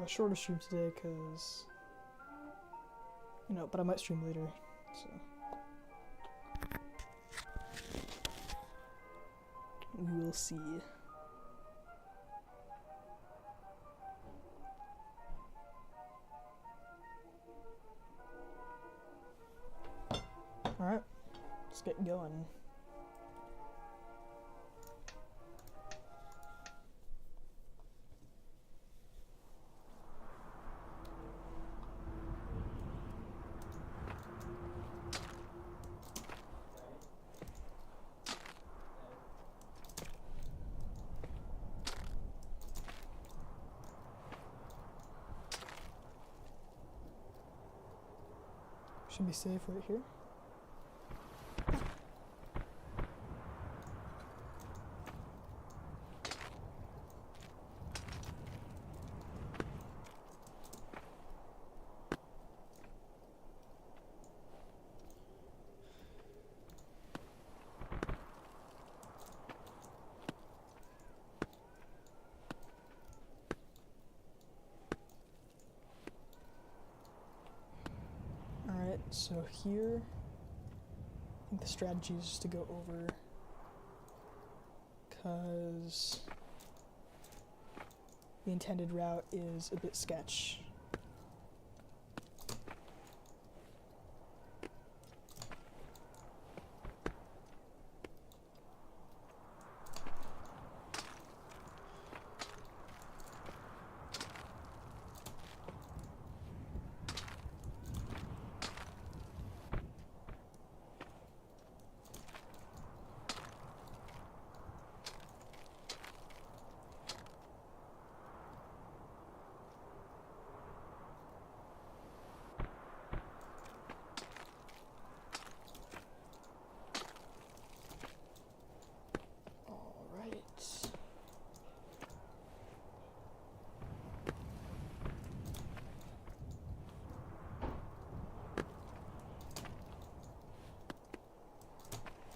shorter stream today because, you know, but I might stream later, so. We will see. Alright, let's get going. Should be safe right here. So here, I think the strategy is just to go over, because the intended route is a bit sketch.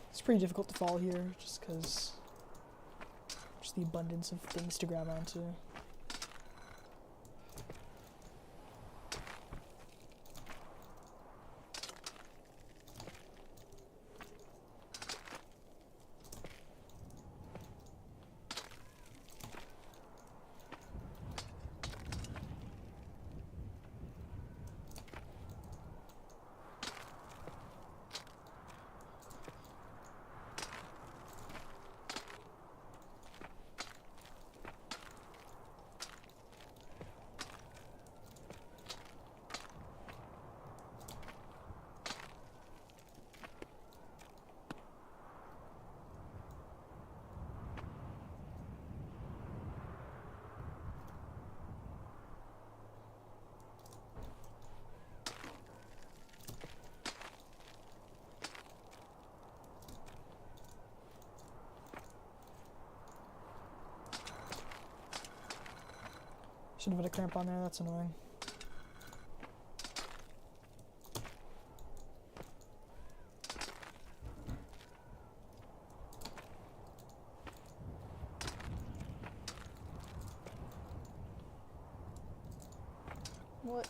It's pretty difficult to fall here, just because just the abundance of things to grab onto. Should have had a cramp on there, that's annoying. What?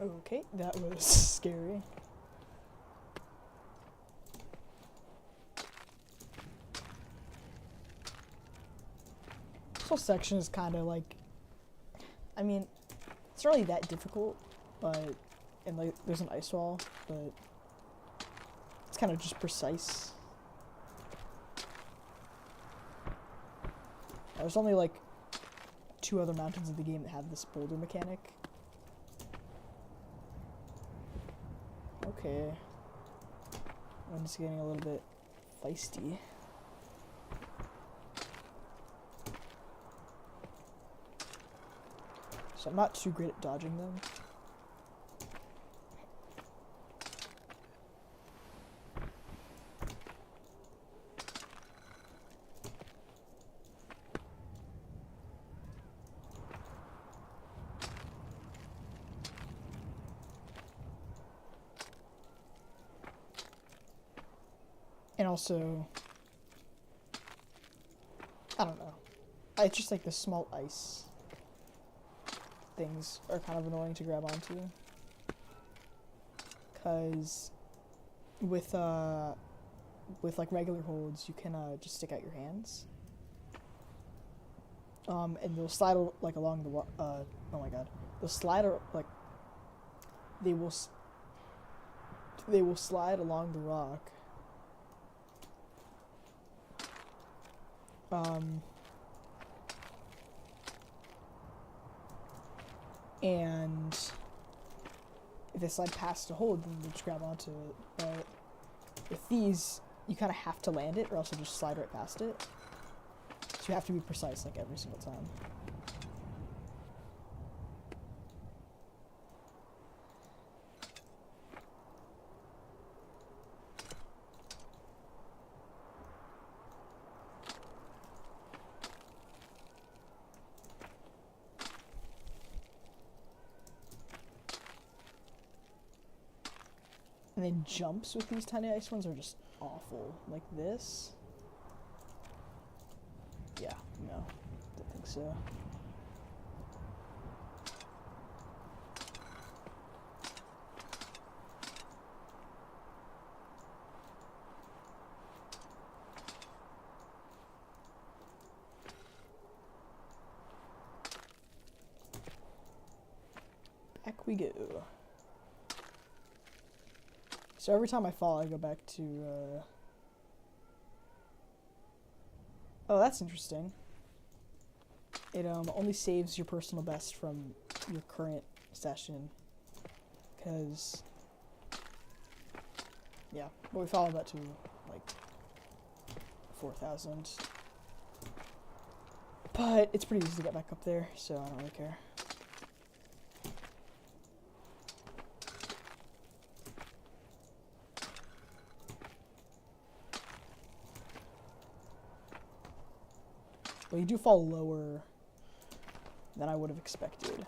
Okay, that was scary. This whole section is kind of like, I mean, it's not really that difficult, but, and like, there's an ice wall, but it's kind of just precise. There's only like 2 other mountains in the game that have this boulder mechanic. Okay. I'm just getting a little bit feisty. So I'm not too great at dodging them. And also, I don't know. It's just like the small ice things are kind of annoying to grab onto. Cause with like regular holds, you can just stick out your hands. And they'll slide like along the oh my god, they'll slide like they will slide along the rock. And if they slide past a hold, then you just grab onto it. But with these, you kind of have to land it, or else you'll just slide right past it. So you have to be precise, like, every single time. And then jumps with these tiny ice ones are just awful. Like this. Yeah, no, don't think so. Back we go. So every time I fall, I go back to, oh, that's interesting. It only saves your personal best from your current session. Because, yeah, but we followed that to, like, 4,000. But it's pretty easy to get back up there, so I don't really care. Well, you do fall lower than I would have expected.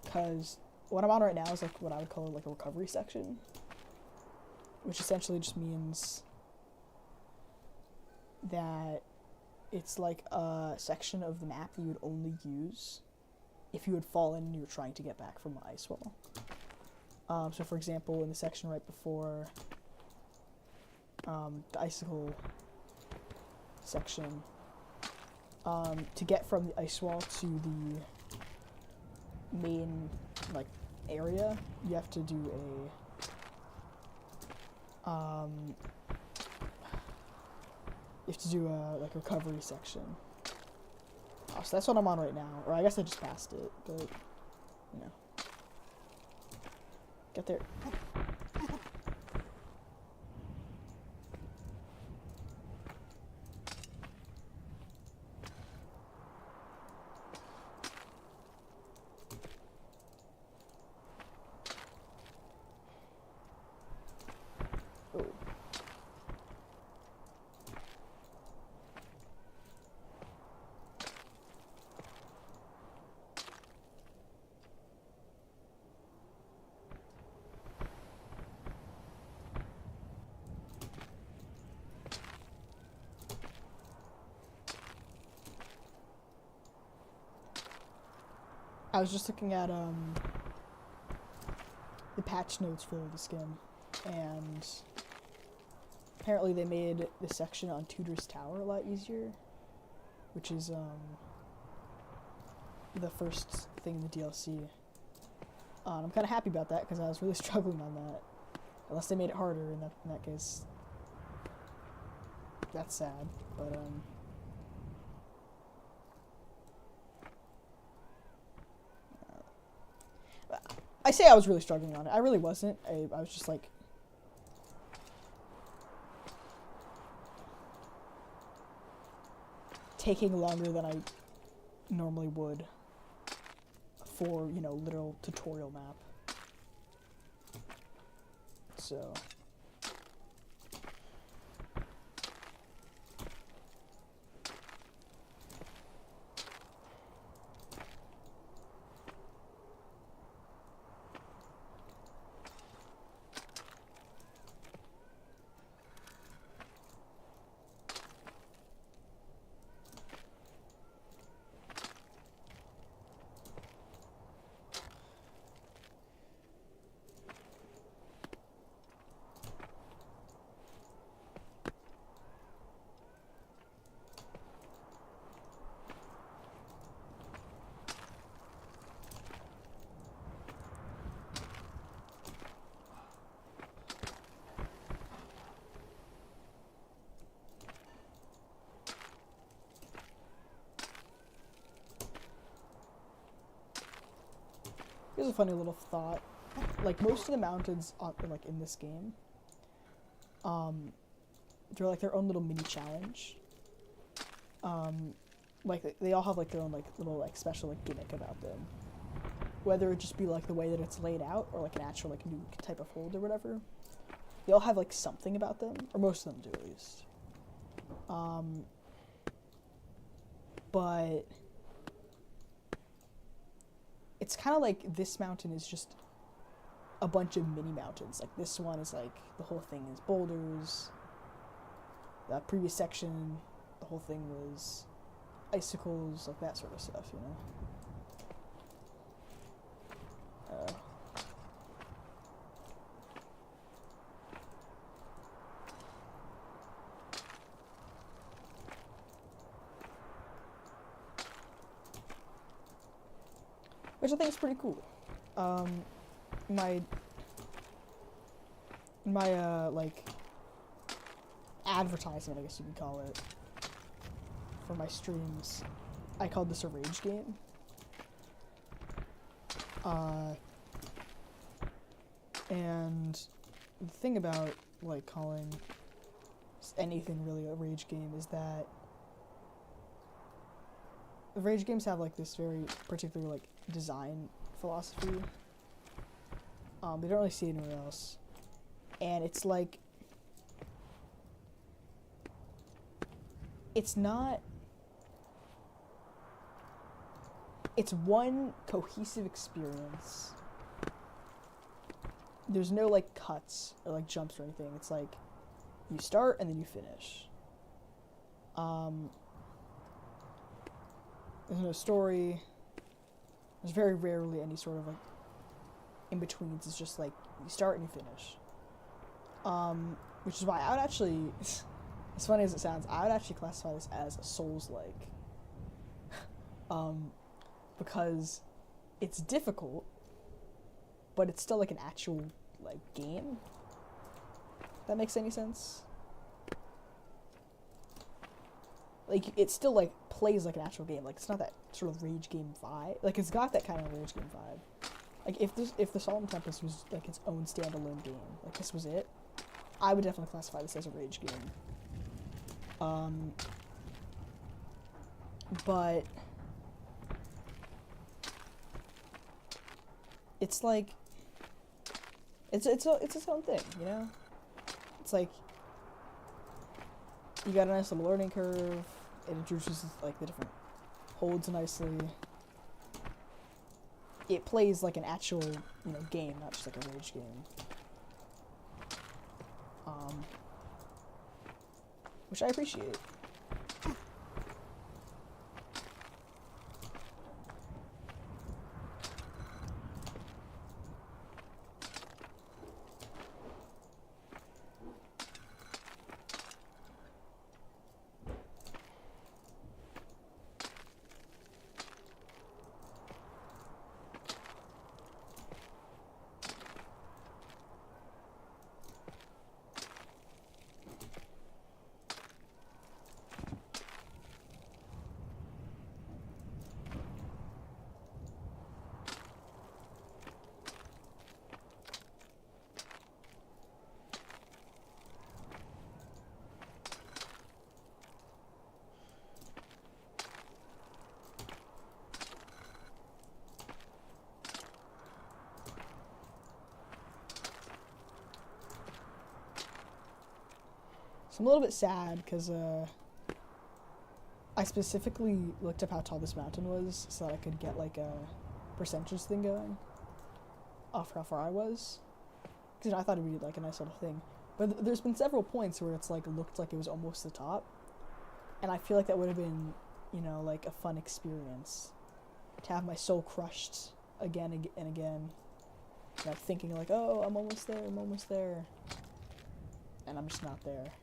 Because what I'm on right now is like what I would call like a recovery section. Which essentially just means that it's like a section of the map that you would only use if you had fallen and you were trying to get back from the ice wall. So for example, in the section right before the icicle section, to get from the ice wall to the main, like, area, you have to do like, recovery section. Oh, so that's what I'm on right now. Or I guess I just passed it, but, you know. Get there. I was just looking at patch notes for this game, and apparently they made the section on Tudor's Tower a lot easier, which is the first thing in the DLC. I'm kind of happy about that because I was really struggling on that. Unless they made it harder in that case. That's sad, but I say I was really struggling on it. I really wasn't. I was just like taking longer than I normally would for, you know, literal tutorial map. So here's a funny little thought. Like, most of the mountains like in this game, they're like their own little mini challenge. Like they all have like their own like little like special like gimmick about them. Whether it just be like the way that it's laid out or like an actual like new type of hold or whatever. They all have like something about them, or most of them do at least. But it's kind of like this mountain is just a bunch of mini mountains. Like this one is like the whole thing is boulders. The previous section, the whole thing was icicles, like that sort of stuff, you know? Which I think is pretty cool. My like advertisement, I guess you could call it, for my streams, I called this a rage game. And the thing about like calling anything really a rage game is that the rage games have like this very particular like design philosophy. They don't really see it anywhere else, and it's like it's one cohesive experience. There's no like cuts or like jumps or anything. It's like you start and then you finish. There's no story. There's very rarely any sort of like in-betweens. It's just like you start and you finish. Which is why I would actually, as funny as it sounds, I would actually classify this as a Souls-like. Because it's difficult, but it's still like an actual like game. If that makes any sense? Like, it still like plays like an actual game. Like, it's not that sort of rage game vibe. Like, it's got that kind of rage game vibe. Like, if the Solemn Tempest was like its own standalone game, like this was it, I would definitely classify this as a rage game. But it's like it's its own thing, you know? It's like you got a nice little learning curve. It introduces like the different holds nicely. It plays like an actual, you know, game, not just like a rage game. Which I appreciate. So I'm a little bit sad because I specifically looked up how tall this mountain was so that I could get like a percentage thing going off how far I was. Because I thought it would be like a nice little thing. But there's been several points where it's like looked like it was almost the top. And I feel like that would have been, you know, like a fun experience. To have my soul crushed again and again. You know, thinking like, oh, I'm almost there, I'm almost there. And I'm just not there.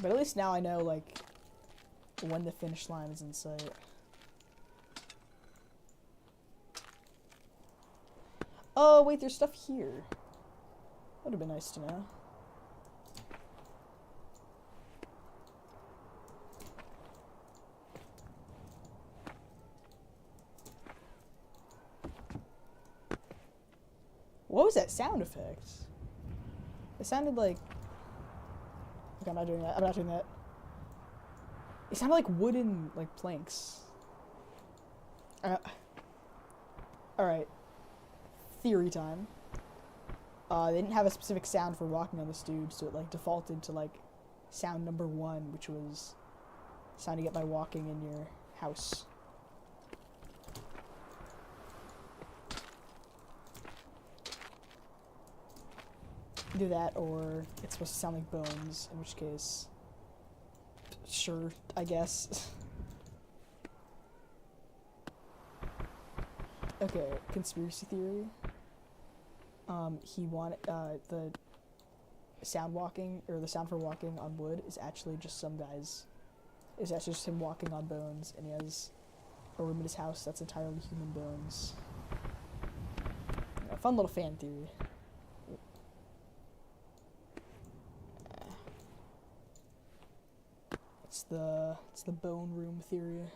But at least now I know, like, when the finish line is in sight. Oh, wait, there's stuff here. Would have been nice to know. What was that sound effect? It sounded like... Okay, I'm not doing that. I'm not doing that. It sounded like wooden, like, planks. Alright. Theory time. They didn't have a specific sound for walking on this dude, so it, like, defaulted to, like, sound number 1, which was sounding it by walking in your house. Do that, or it's supposed to sound like bones, in which case, sure, I guess. Okay, conspiracy theory. He wanted, the sound walking, or the sound for walking on wood is actually just some guy's, is actually just him walking on bones, and he has a room in his house that's entirely human bones. A fun little fan theory. It's the bone room theory.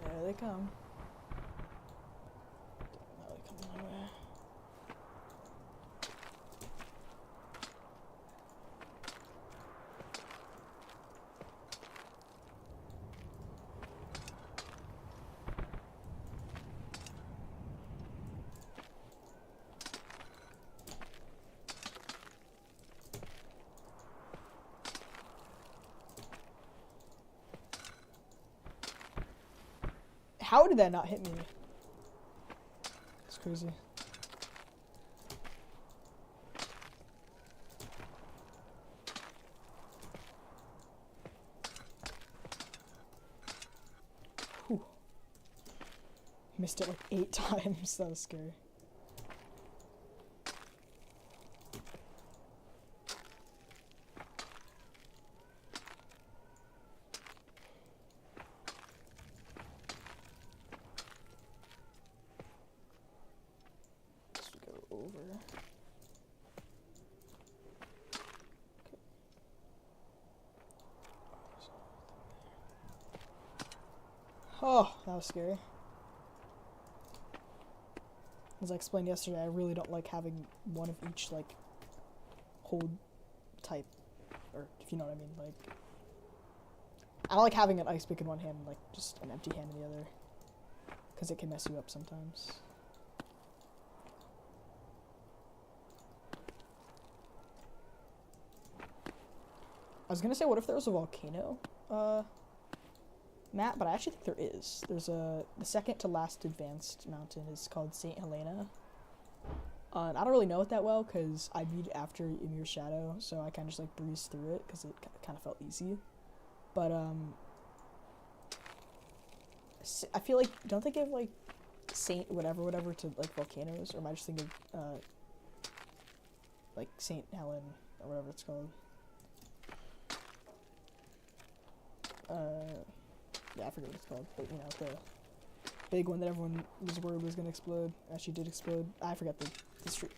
There they come. Oh, they come my way. How did that not hit me? It's crazy. Whew. Missed it like 8 times. That was scary. Oh, that was scary. As I explained yesterday, I really don't like having one of each, like, hold type. Or, if you know what I mean, like... I don't like having an ice pick in one hand and, like, just an empty hand in the other. Because it can mess you up sometimes. I was gonna say, what if there was a volcano, map, but I actually think there is. There's the second to last advanced mountain is called St. Helena. And I don't really know it that well, because I beat it after Ymir's Shadow, so I kind of just, like, breezed through it, because it kind of felt easy. But, I feel like, don't they give, like, Saint whatever to, like, volcanoes? Or am I just thinking, like, St. Helen, or whatever it's called? Yeah, I forget what it's called, but, you know, the big one that everyone was worried was gonna explode. Actually did explode. I forgot the street.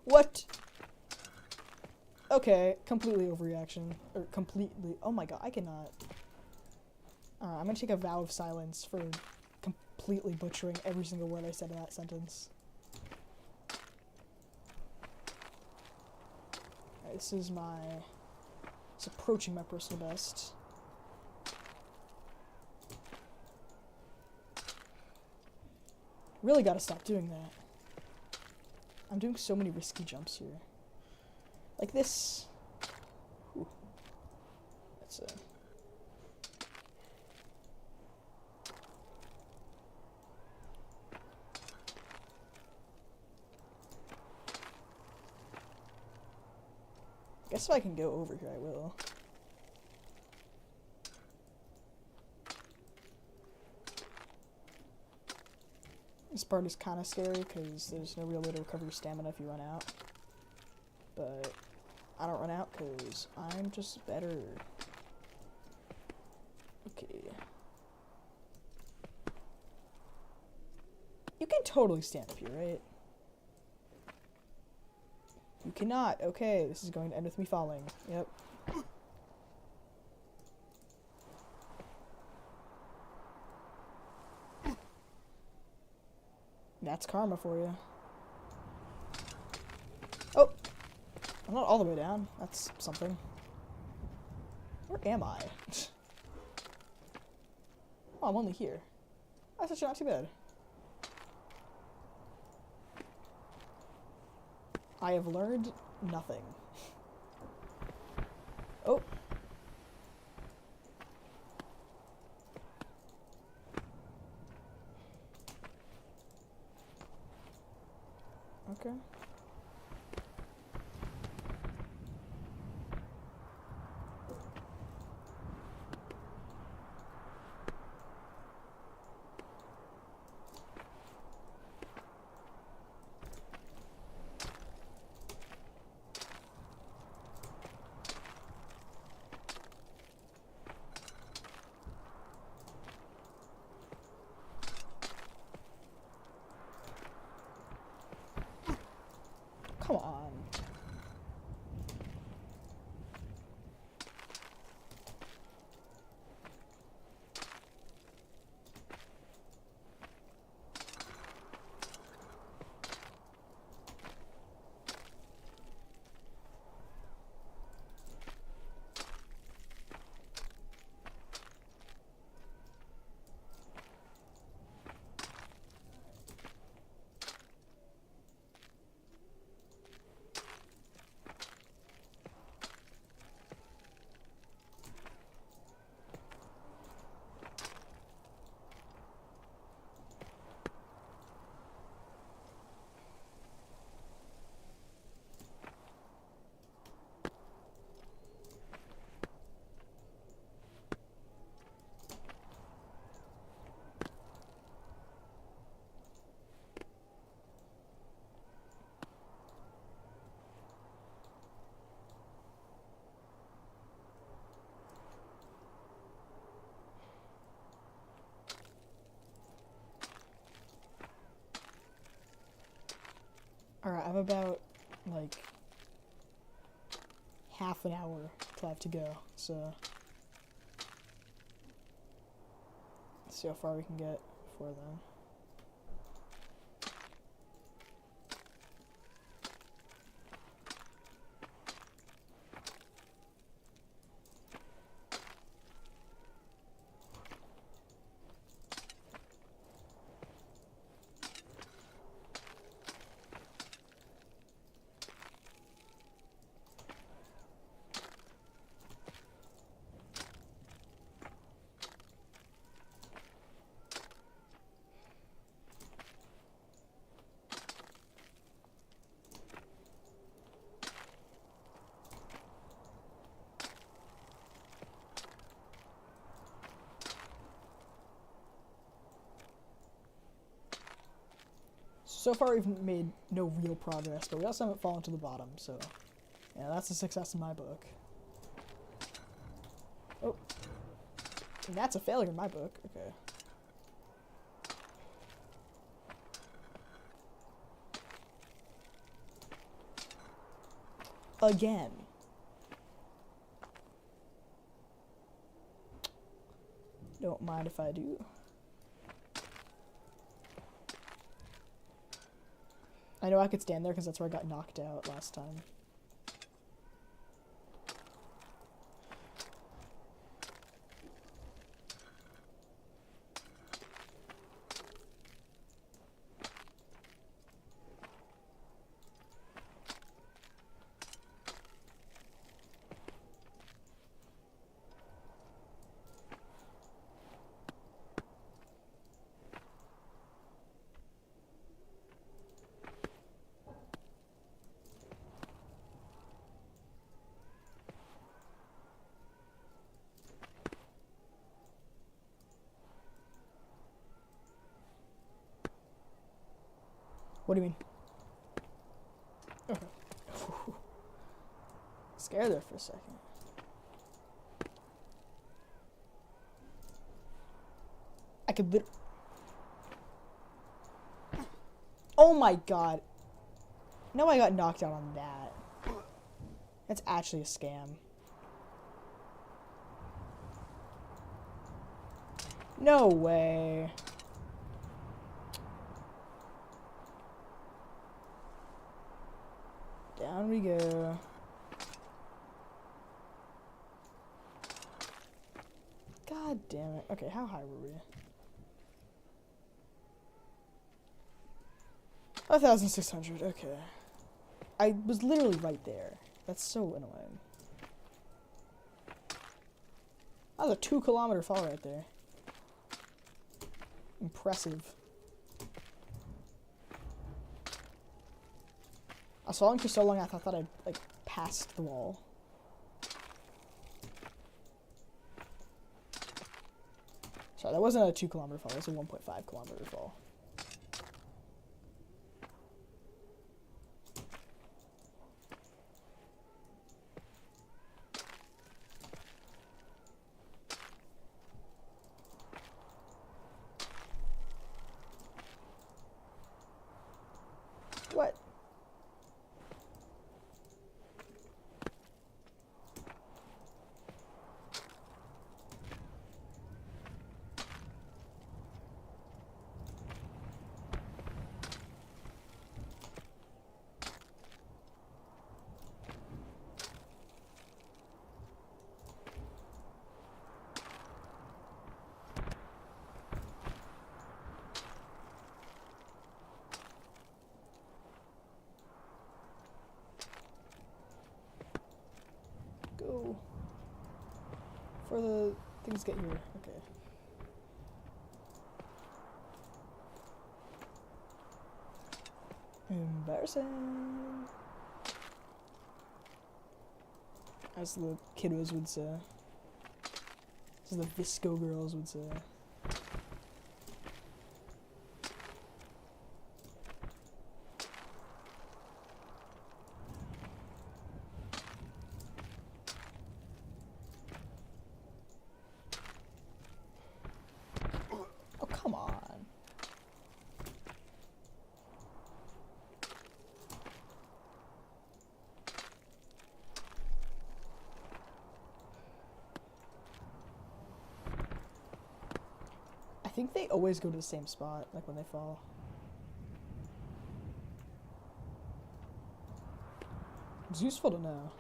What? Okay, completely overreaction. Or completely, oh my god, I cannot. I'm gonna take a vow of silence for completely butchering every single word I said in that sentence. this is my... It's approaching my personal best. Really gotta stop doing that. I'm doing so many risky jumps here. Like this. Ooh. That's a... Guess if I can go over here, I will. This part is kind of scary because there's no real way to recover your stamina if you run out. But I don't run out because I'm just better. Okay. You can totally stand up here, right? You cannot. Okay, this is going to end with me falling. Yep. That's karma for you. Oh! I'm not all the way down. That's something. Where am I? Oh, I'm only here. That's actually not too bad. I have learned nothing. Oh! Okay. Come on. Alright, I have about, like, half an hour till I have to go, so... Let's see how far we can get before then. So far we've made no real progress, but we also haven't fallen to the bottom, so... Yeah, that's a success in my book. Oh. And that's a failure in my book. Okay. Again. Don't mind if I do. I know I could stand there because that's where I got knocked out last time. What do you mean? Okay. Scared there for a second. I could Oh my god. No, I got knocked out on that. That's actually a scam. No way. Down we go. God damn it. Okay, how high were we? 1,600, okay. I was literally right there. That's so annoying. That was a 2-kilometer fall right there. Impressive. I was falling for so long I thought that I like passed the wall. Sorry, that wasn't a 2-kilometer fall, it was a 1.5-kilometer fall. What? Go. For the things get here. Okay. Embarrassing. As the kiddos would say. As the Visco girls would say. Oh, come on. I think they always go to the same spot, like when they fall. It's useful to know.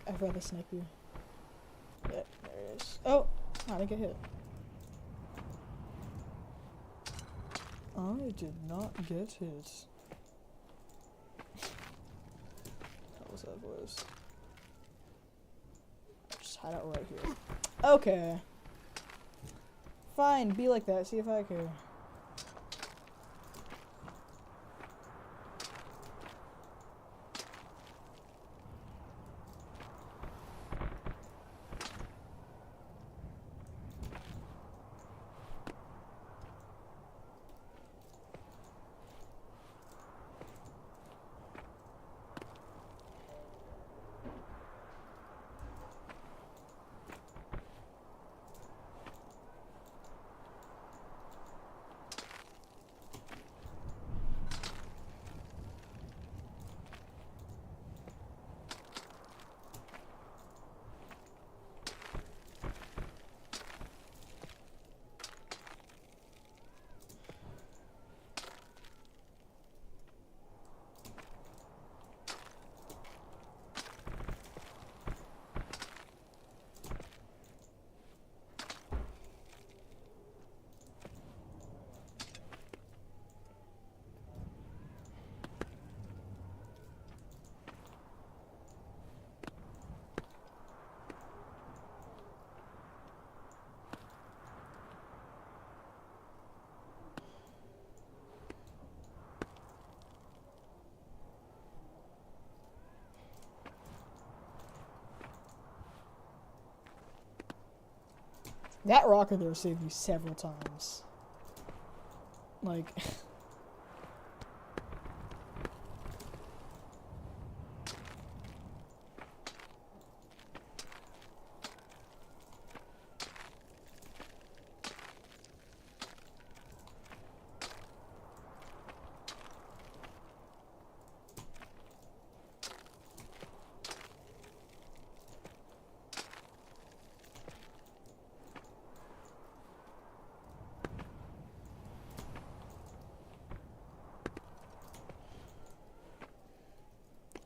I've rather snipe you. Yeah, there it is. Oh! I didn't get hit. I did not get hit. What was that voice? Just hide out right here. Okay. Fine, be like that. See if I care. That rocker there saved me several times. Like...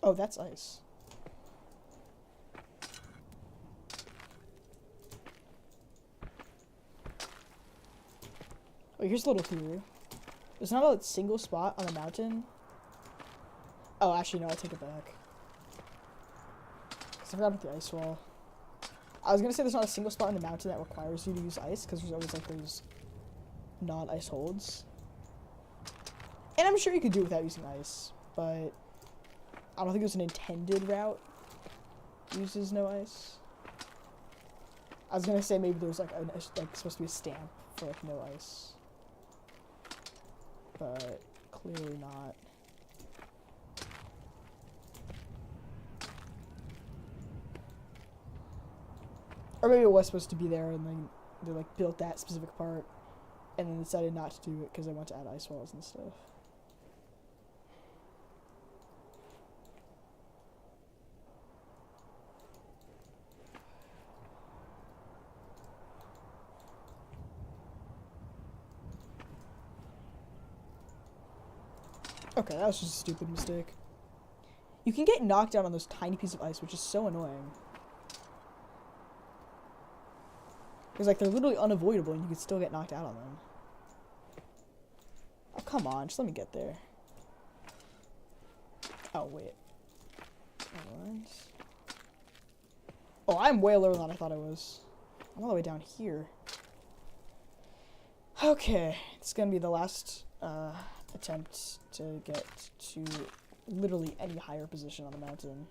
Oh, that's ice. Wait, here's a little theory. There's not a single spot on the mountain. Oh, actually, no, I take it back. Because I forgot about the ice wall. I was going to say there's not a single spot on the mountain that requires you to use ice, because there's always, like, those non-ice holds. And I'm sure you could do it without using ice, but... I don't think there's an intended route uses no ice. I was gonna say maybe there's like supposed to be a stamp for like no ice, but clearly not. Or maybe it was supposed to be there and then they like built that specific part and then decided not to do it because they want to add ice walls and stuff. Okay, that was just a stupid mistake. You can get knocked down on those tiny pieces of ice, which is so annoying. Because, like, they're literally unavoidable, and you can still get knocked out on them. Oh, come on. Just let me get there. Oh, wait. Alright. Oh, I'm way lower than I thought I was. I'm all the way down here. Okay. It's gonna be the last, attempt to get to literally any higher position on the mountain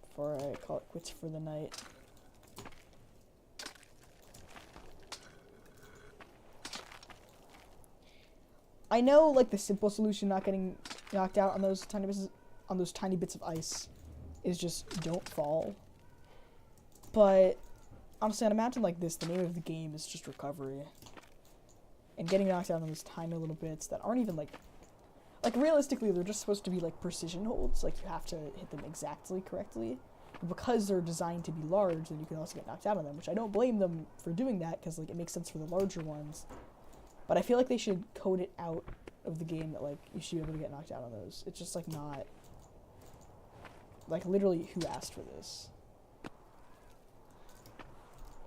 before I call it quits for the night. I know, like, the simple solution not getting knocked out on those tiny bits of ice is just don't fall. But honestly, on a mountain like this, the name of the game is just recovery. And getting knocked out on those tiny little bits that aren't even, like realistically, they're just supposed to be, like, precision holds. Like, you have to hit them exactly correctly. But because they're designed to be large, then you can also get knocked out on them, which I don't blame them for doing that, because, like, it makes sense for the larger ones. But I feel like they should code it out of the game that, like, you should be able to get knocked out on those. It's just, like, not... Like, literally, who asked for this?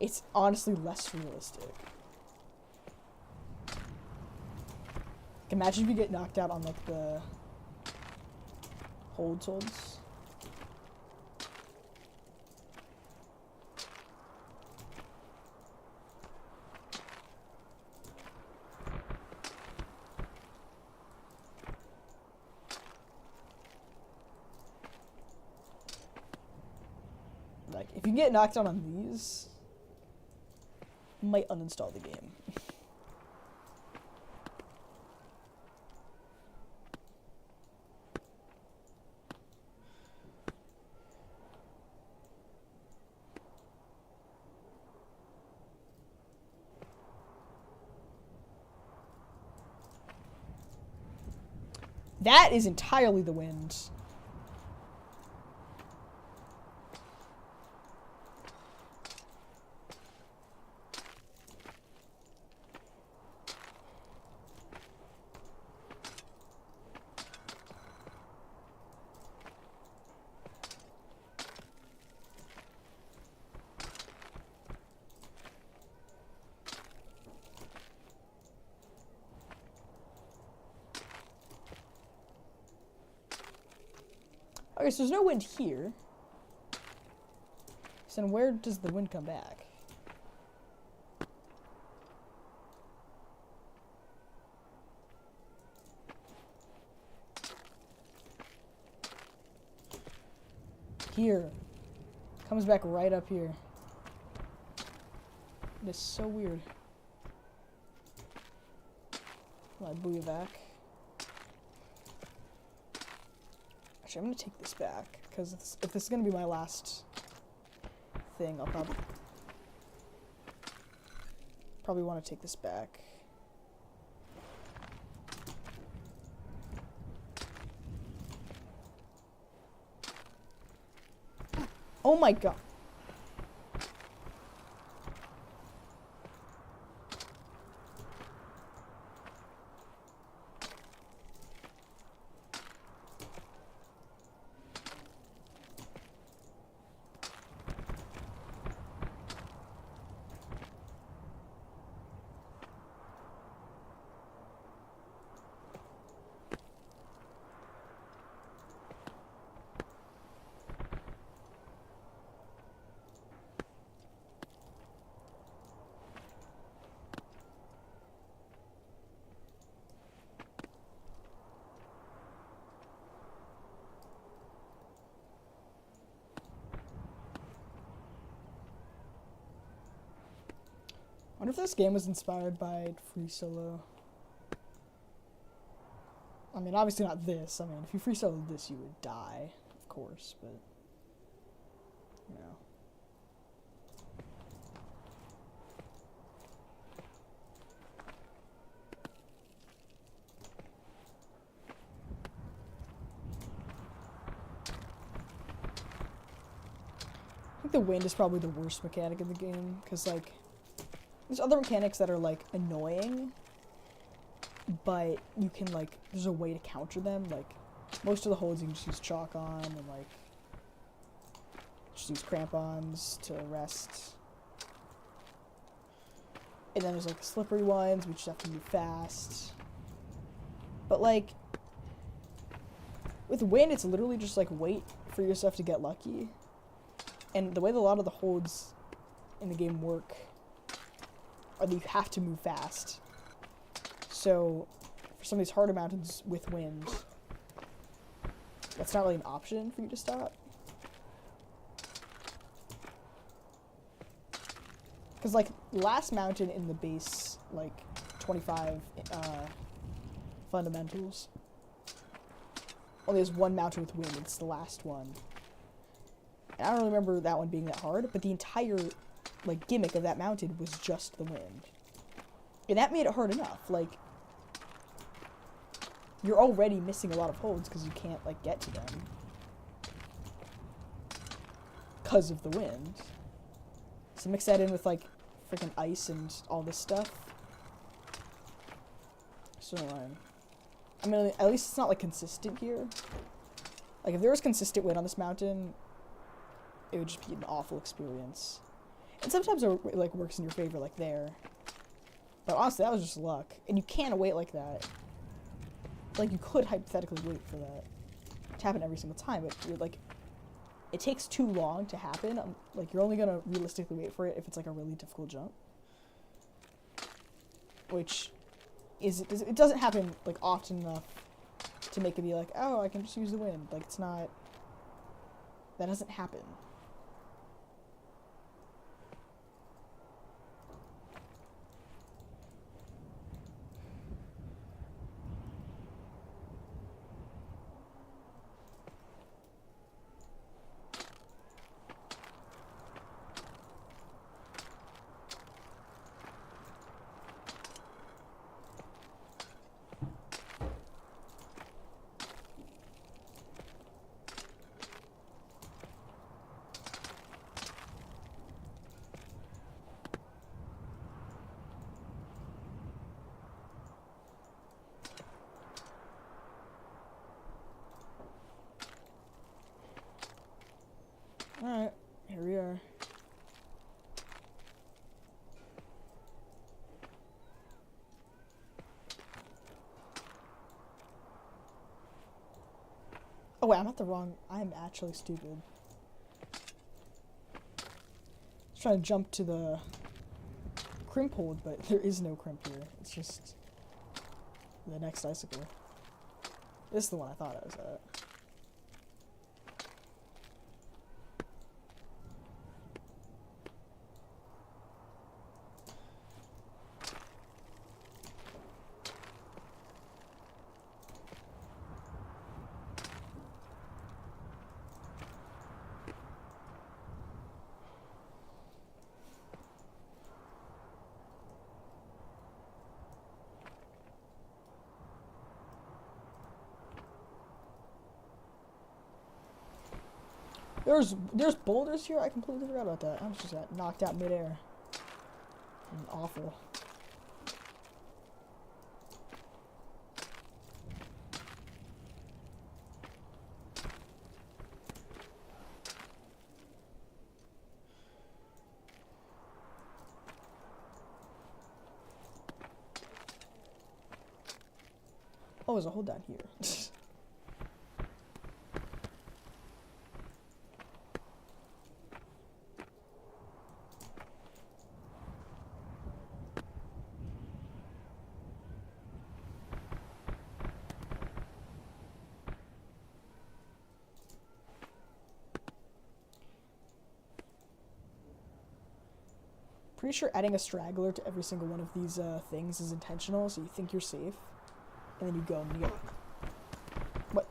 It's honestly less realistic. Imagine if you get knocked out on, like, the holds. Like, if you get knocked out on these, you might uninstall the game. That is entirely the wind. Okay, so there's no wind here. So then where does the wind come back? Here. Comes back right up here. It is so weird. My booyavac. Actually, I'm gonna take this back, because if this is gonna be my last thing, I'll probably want to take this back. Oh my god. I wonder if this game was inspired by Free Solo. I mean, obviously not this. I mean, if you free soloed this, you would die, of course, but, you know. I think the wind is probably the worst mechanic in the game, because, like, there's other mechanics that are, like, annoying, but you can, like, there's a way to counter them. Like, most of the holds you can just use chalk on, and, like, just use crampons to rest. And then there's, like, slippery ones, which you have to move fast. But, like, with wind, it's literally just, like, wait for your stuff to get lucky. And the way that a lot of the holds in the game work are that you have to move fast. So, for some of these harder mountains with wind, that's not really an option for you to stop. Because, like, last mountain in the base, like, 25 fundamentals, only has one mountain with wind. It's the last one. And I don't remember that one being that hard, but the entire, like, gimmick of that mountain was just the wind. And that made it hard enough. Like, you're already missing a lot of holds because you can't, like, get to them. Because of the wind. So mix that in with, like, freaking ice and all this stuff. So annoying. I mean, at least it's not, like, consistent here. Like, if there was consistent wind on this mountain, it would just be an awful experience. And sometimes it, like, works in your favor, like there. But honestly, that was just luck. And you can't wait like that. Like, you could hypothetically wait for that to happen every single time, but you're, like, it takes too long to happen. Like, you're only gonna realistically wait for it if it's, like, a really difficult jump. Which is, it doesn't happen, like, often enough to make it be like, oh, I can just use the wind. Like, it's not, that doesn't happen. Alright, here we are. Oh wait, I'm at the wrong, I'm actually stupid. I was trying to jump to the crimp hold, but there is no crimp here. It's just the next icicle. This is the one I thought I was at. There's boulders here. I completely forgot about that. I was just got knocked out midair. Awful. Oh, there's a hole down here. Pretty sure adding a straggler to every single one of these things is intentional, so you think you're safe, and then you go and you go. What?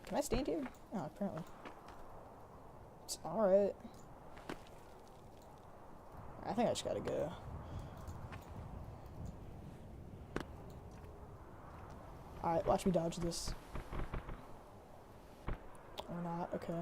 Can I stand here? Oh, apparently. It's alright. I think I just gotta go. Alright, watch me dodge this. Or not, okay.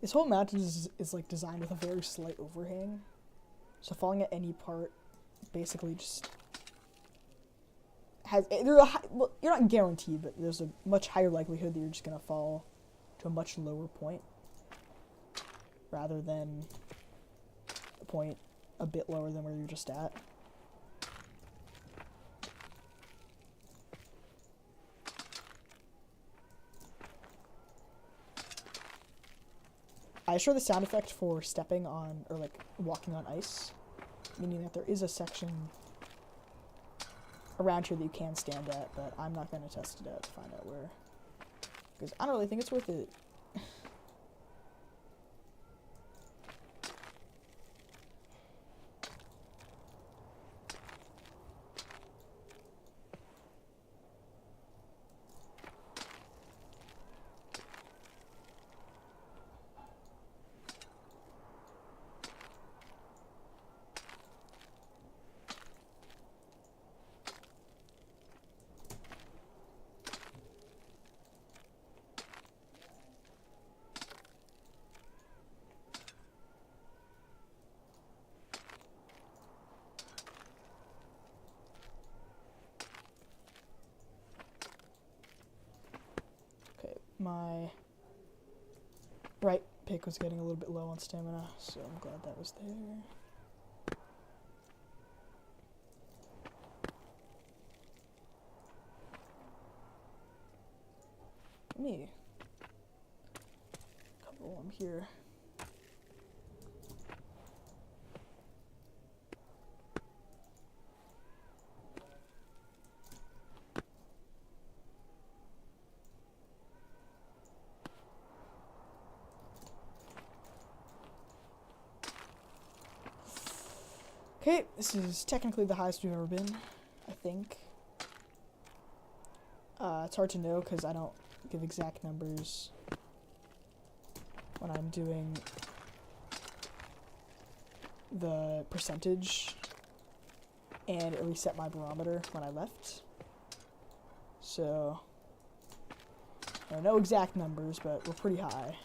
This whole mountain is like designed with a very slight overhang, so falling at any part basically just has well, you're not guaranteed, but there's a much higher likelihood that you're just gonna fall to a much lower point rather than a point a bit lower than where you're just at. I show the sound effect for stepping on, or like walking on ice, meaning that there is a section around here that you can stand at, but I'm not going to test it out to find out where, because I don't really think it's worth it. My right pick was getting a little bit low on stamina, so I'm glad that was there. here. Okay, this is technically the highest we've ever been, I think. It's hard to know because I don't give exact numbers when I'm doing the percentage, and it reset my barometer when I left. So, no exact numbers, but we're pretty high.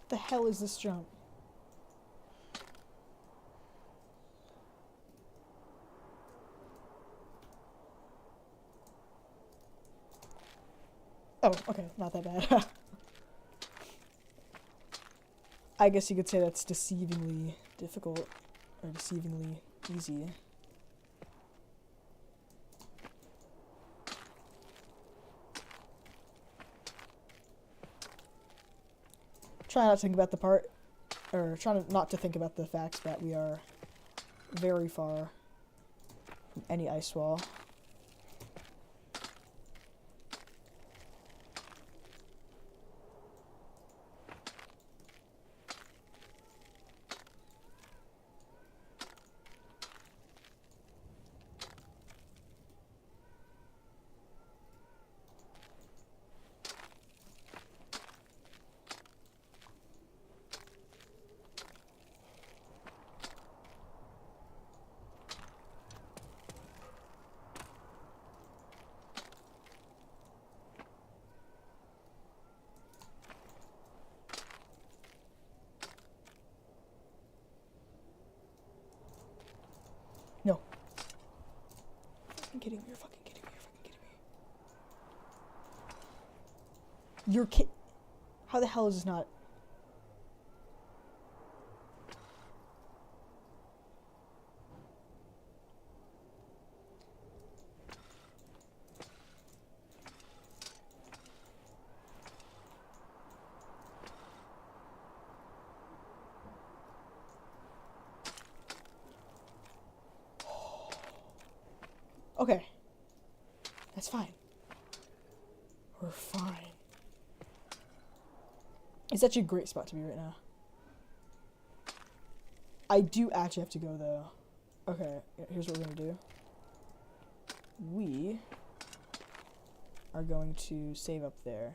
The hell is this jump? Oh, okay, not that bad. I guess you could say that's deceivingly difficult, or deceivingly easy. Try not to think about the part, or try not to think about the fact that we are very far from any ice wall. No. You're kidding me. You're fucking kidding me. You're fucking kidding me. You're How the hell is this not? Okay. That's fine. We're fine. It's actually a great spot to be right now. I do actually have to go, though. Okay, here's what we're going to do. We are going to save up there.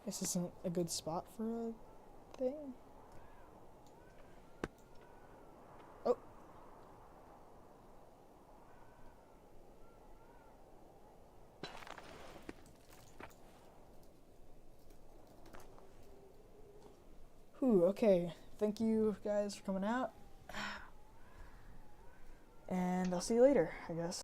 This isn't a good spot for a thing. Oh. Whew, okay. Thank you guys for coming out. And I'll see you later, I guess.